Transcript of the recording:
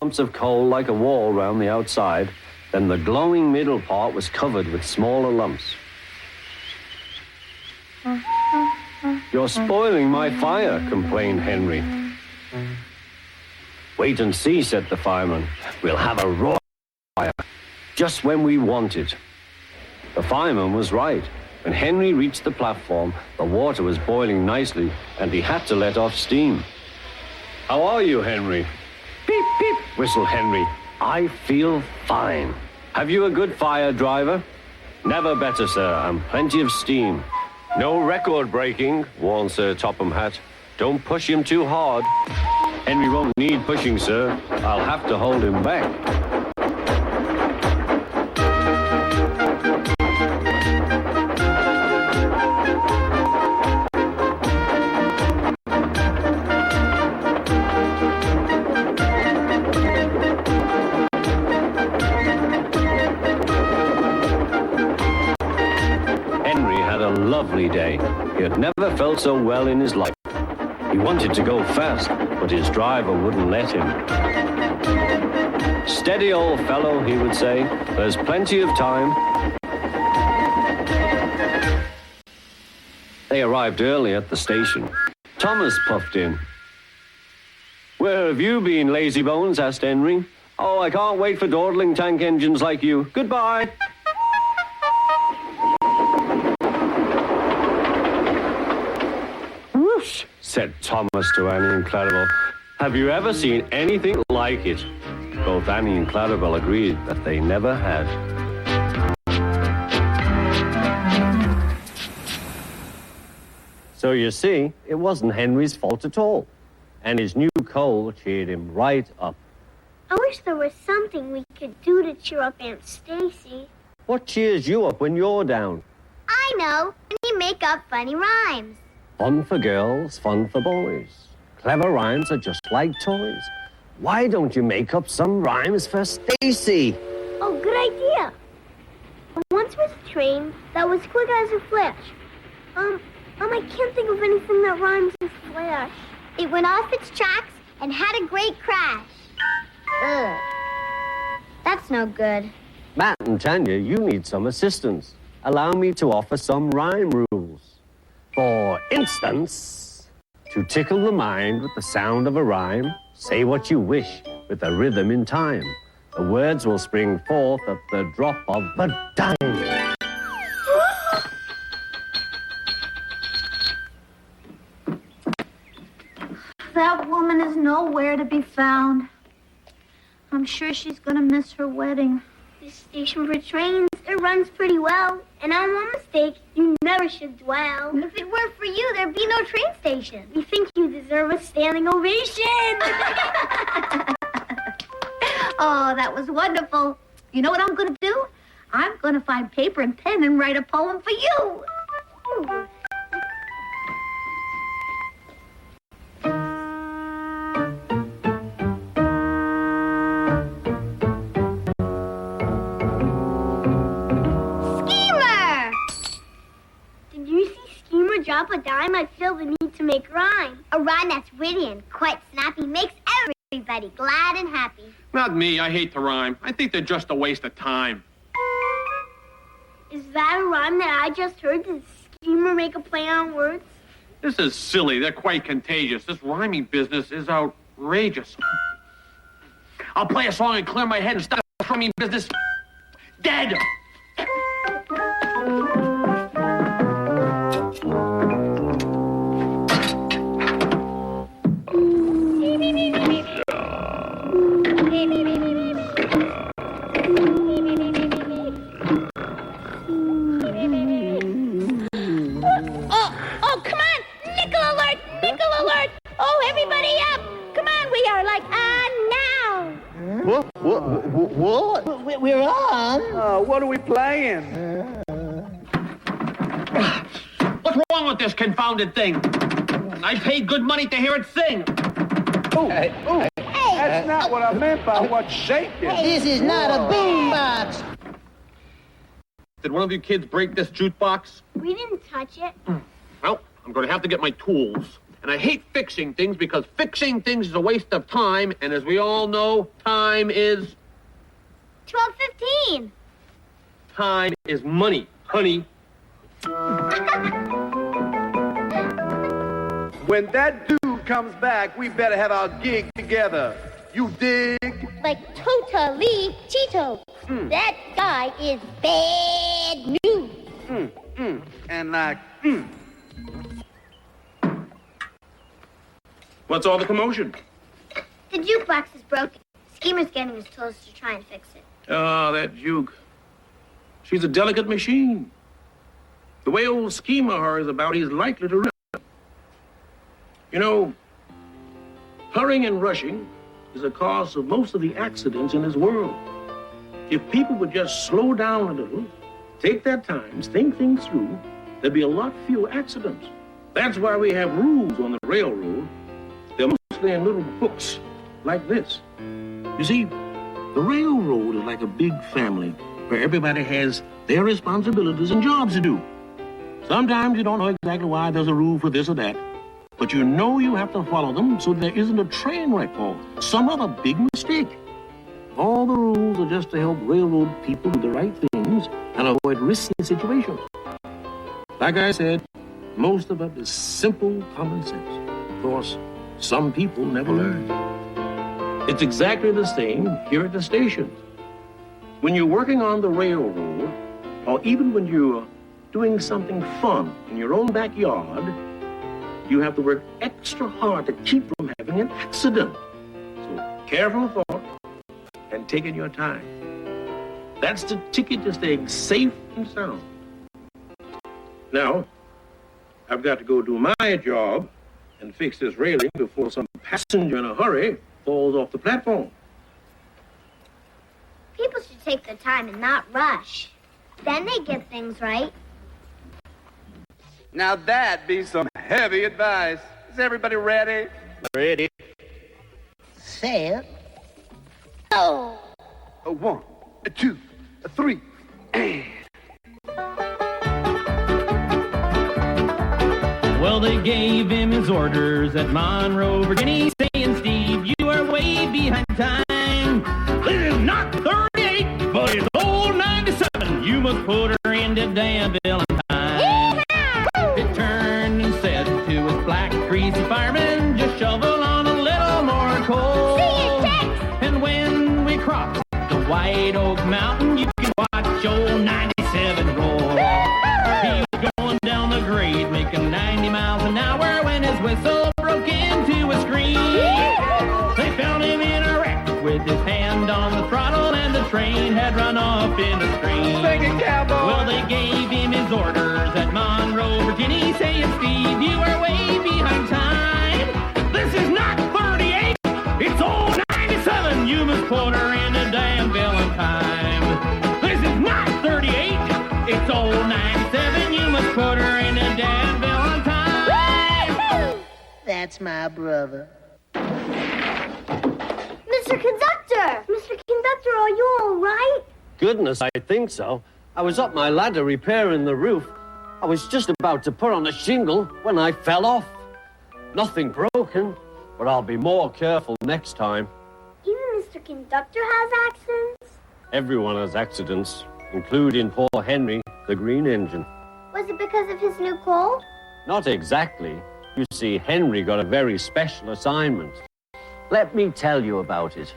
lumps of coal like a wall round the outside. Then the glowing middle part was covered with smaller lumps. You're spoiling my fire, complained Henry. Wait and see, said the fireman. We'll have a raw fire, just when we want it. The fireman was right. When Henry reached the platform, the water was boiling nicely, and he had to let off steam. How are you, Henry? Beep, beep, whistled Henry. I feel fine. Have you a good fire, driver? Never better, sir, and plenty of steam. No record breaking, warned Sir Topham Hatt. Don't push him too hard. Henry won't need pushing, sir. I'll have to hold him back. Lovely day. He had never felt so well in his life. He wanted to go fast, but his driver wouldn't let him. Steady, old fellow, he would say. There's plenty of time. They arrived early at the station. Thomas puffed in. Where have you been, lazybones? Asked Henry. Oh, I can't wait for dawdling tank engines like you. Goodbye. Said Thomas to Annie and Clarabelle. Have you ever seen anything like it? Both Annie and Clarabelle agreed that they never had. So you see, it wasn't Henry's fault at all. And his new coal cheered him right up. I wish there was something we could do to cheer up Aunt Stacy. What cheers you up when you're down? I know. We make up funny rhymes. Fun for girls, fun for boys. Clever rhymes are just like toys. Why don't you make up some rhymes for Stacy? Oh, good idea. Once was a train that was quick as a flash. I can't think of anything that rhymes with flash. It went off its tracks and had a great crash. Ugh. That's no good. Matt and Tanya, you need some assistance. Allow me to offer some rhyme rules. For instance, to tickle the mind with the sound of a rhyme, say what you wish with a rhythm in time. The words will spring forth at the drop of a dime. That woman is nowhere to be found. I'm sure she's gonna miss her wedding. This station for trains, it runs pretty well. And on one mistake, you never should dwell. If it were for you, there'd be no train station. We think you deserve a standing ovation. Oh, that was wonderful. You know what I'm gonna do? I'm gonna find paper and pen and write a poem for you. Drop a dime, I feel the need to make rhyme. A rhyme that's witty and quite snappy makes everybody glad and happy. Not me. I hate to rhyme. I think they're just a waste of time. Is that a rhyme that I just heard? Did the schemer make a play on words? This is silly. They're quite contagious. This rhyming business is outrageous. I'll play a song and clear my head and stop this rhyming business dead. What? We're on. What are we playing? What's wrong with this confounded thing? I paid good money to hear it sing. Hey. That's not what I meant by what's shaking. This is not a boombox. Did one of you kids break this jukebox? We didn't touch it. Well, I'm going to have to get my tools And I hate fixing things because fixing things is a waste of time. And as we all know, time is 12:15. time is money, honey. When that dude comes back, we better have our gig together. You dig? Like totally Cheeto. That guy is bad news. And like, What's all the commotion? The jukebox is broken. Schemer's getting his tools to try and fix it. Oh, that Juke. She's a delicate machine. The way old Schemer hurries about, he's likely to run. You know, hurrying and rushing is the cause of most of the accidents in this world. If people would just slow down a little, take their time, think things through, there'd be a lot fewer accidents. That's why we have rules on the railroad. They're mostly in little books like this. You see, the railroad is like a big family where everybody has their responsibilities and jobs to do. Sometimes you don't know exactly why there's a rule for this or that, but you know you have to follow them so there isn't a train wreck or some other big mistake. All the rules are just to help railroad people do the right things and avoid risky situations. Like I said, most of it is simple common sense. Of course, some people never learn. It's exactly the same here at the station. When you're working on the railroad, or even when you're doing something fun in your own backyard, you have to work extra hard to keep from having an accident. So careful thought and taking your time. That's the ticket to staying safe and sound. Now, I've got to go do my job and fix this railing before some passenger in a hurry falls off the platform. People should take their time and not rush. Then they get things right. now that be some heavy advice. Is everybody ready? Ready? Say it. Oh. A 1, a 2, a 3. Well, they gave him his orders at Monroe, Virginia, saying, Steve, you are way behind time. This is not 38, but it's old 97. You must put her into Danville in time. It turned and said to his black, greasy fireman, just shovel on a little more coal. See you, Tex. And when we crossed the White Oak Mountain, you can watch old 97 roll. He was going down the grade, making 90 miles an hour when his whistle broke into a scream. They found him in a wreck with his hand on the throttle, and the train had run off in a stream. Sing it, cowboy. Well, they gave him his orders at Monroe, Virginia, saying, Steve, you are way behind time. This is not 38, it's old 97. You must put her into Danville in time. This is not 38, it's old 97. You must put her into Danville in time. That's my brother. Mr. Conductor! Mr. Conductor, are you all right? Goodness, I think so. I was up my ladder repairing the roof. I was just about to put on a shingle when I fell off. Nothing broken, but I'll be more careful next time. Even Mr. Conductor has accidents? Everyone has accidents, including poor Henry, the green engine. Was it because of his new coal? Not exactly. You see, Henry got a very special assignment. Let me tell you about it.